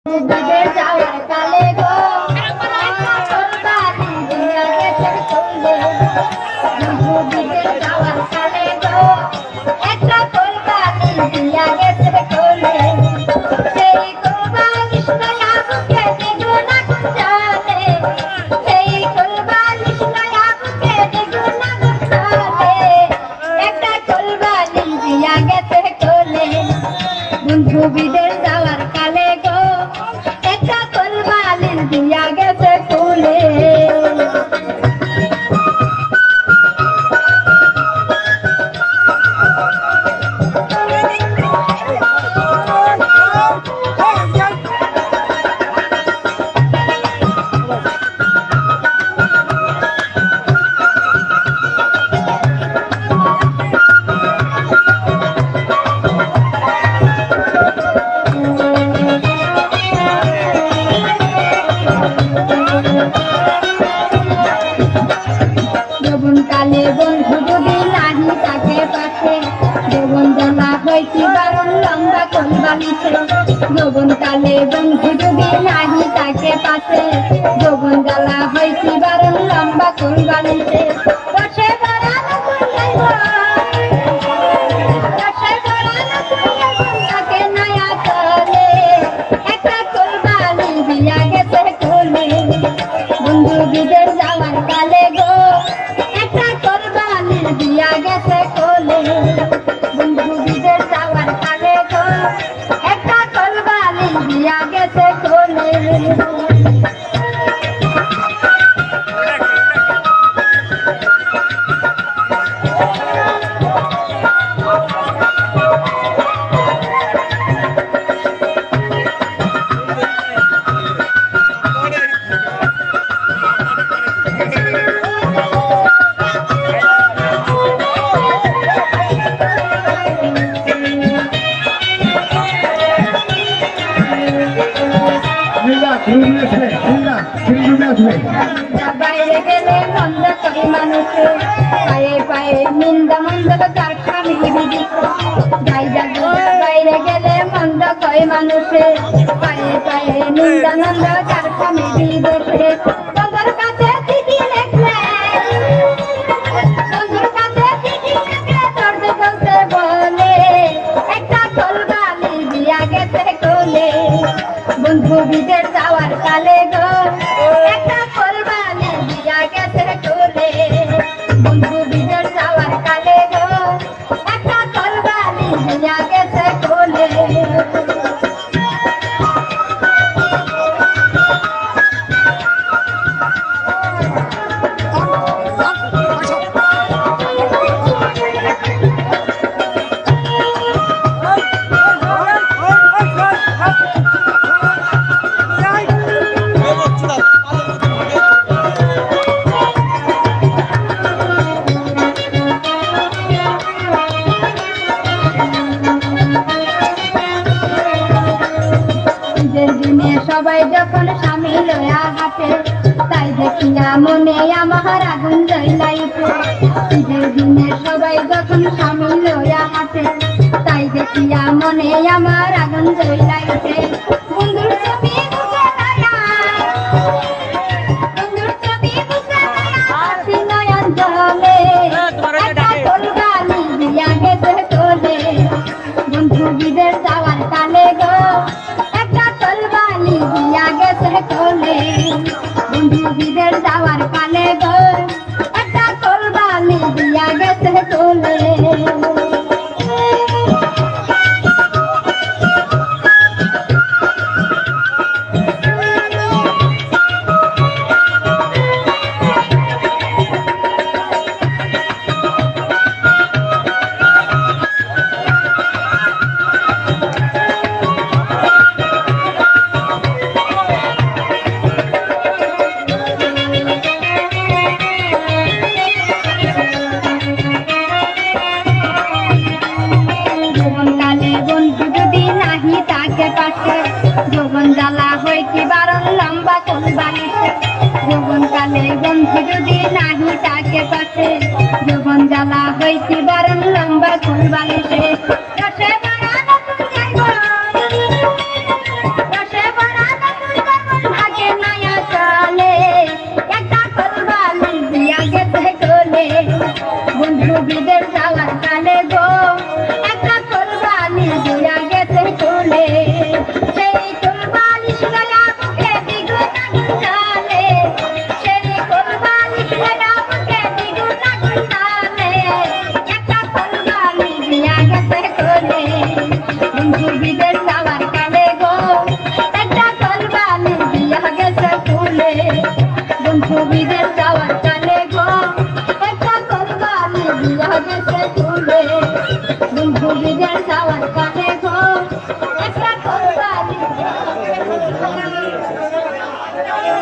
বিদেশ যাওয়ার কালে গো কোরবানি দিয়া গেছে কোলে বিদেশ যাওয়ার কালে গো একটা কোরবানি দিয়া গেছে কোলে সেই কোরবানি নয়া বুকে দিগো না গুঞ্জালে সেই কোরবানি নয়া বুকে দিগো না গুঞ্জালে একটা কোরবানি দিয়া গেছে কোলে বন্ধু বিদেশ যাওয়ার কালে গো একটা কোরবানি দিয়া গেছে কোলে কালে বন্ধু যদি নাহি তাকে পাশে যৌবন জ্বালা হইতি বারণ লম্বা কোরবানিতে যৌবন কালে বন্ধু যদি নাহি তাকে পাশে যৌবন জ্বালা হইতি বারণ লম্বা কোরবানিতে বসে বেড়ানো তাকে নয়া চলে একটা কোরবানি দিয়া গেছে কোলে বন্ধু বিদেশ যাওয়ার কালে গো দিয়া গেছে কোলে বন্ধু বিদেশ যাওয়ার কালে গো একটা কোরবানি দিয়া গেছে কোলে বাইরে গেলে মন্দ করে মানুষে পায়ে পায়ে নিন্দা মন্দ তার স্বামী বাইরে গেলে মন্দ করে মানুষে পায়ে পায়ে নিন্দা নন্দ তার স্বামী বিদেশে বন্ধুর কাছে চিঠি লিখলে চলতে চলতে বলে একটা কোরবানি দিয়া গেছে কোলে বন্ধু বিদেশ যাওয়ার কালে গো একটা কোরবানি দিয়া গেছে কোলে বন্ধু বিদেশ যাওয়ার কালে গো একটা কোরবানি দিয়া গেছে কোলে সবাই যখন স্বামী লয়া হাঁটে তাই দেখিয়া মনে আমার আগুন জ্বলাইতে ঈদের দিনে সবাই যখন স্বামী লয়া হাঁটে তাই দেখিয়া মনে আমার আগুন জ্বলাইতে বন্ধুর ছবি বুকে নয়া বন্ধুর ছবি বুকে নয়া হাসি নয়ন জলে একটা কোরবানি দিয়া গেছে কোলে বন্ধু বিদেশ যাওয়ার কালে গো দিয়া গেছে কোলে বন্ধু বিদেশ যাওয়ার কালে গো একটা কোরবানি দিয়া গেছে কোলে যৌবন জ্বালা হইতি বারণ লম্বা কোরবানিতে যৌবন কালে বন্ধু যদি নাহি তাকে পাশে যৌবন জ্বালা হইতি বারণ লম্বা কোরবানিতে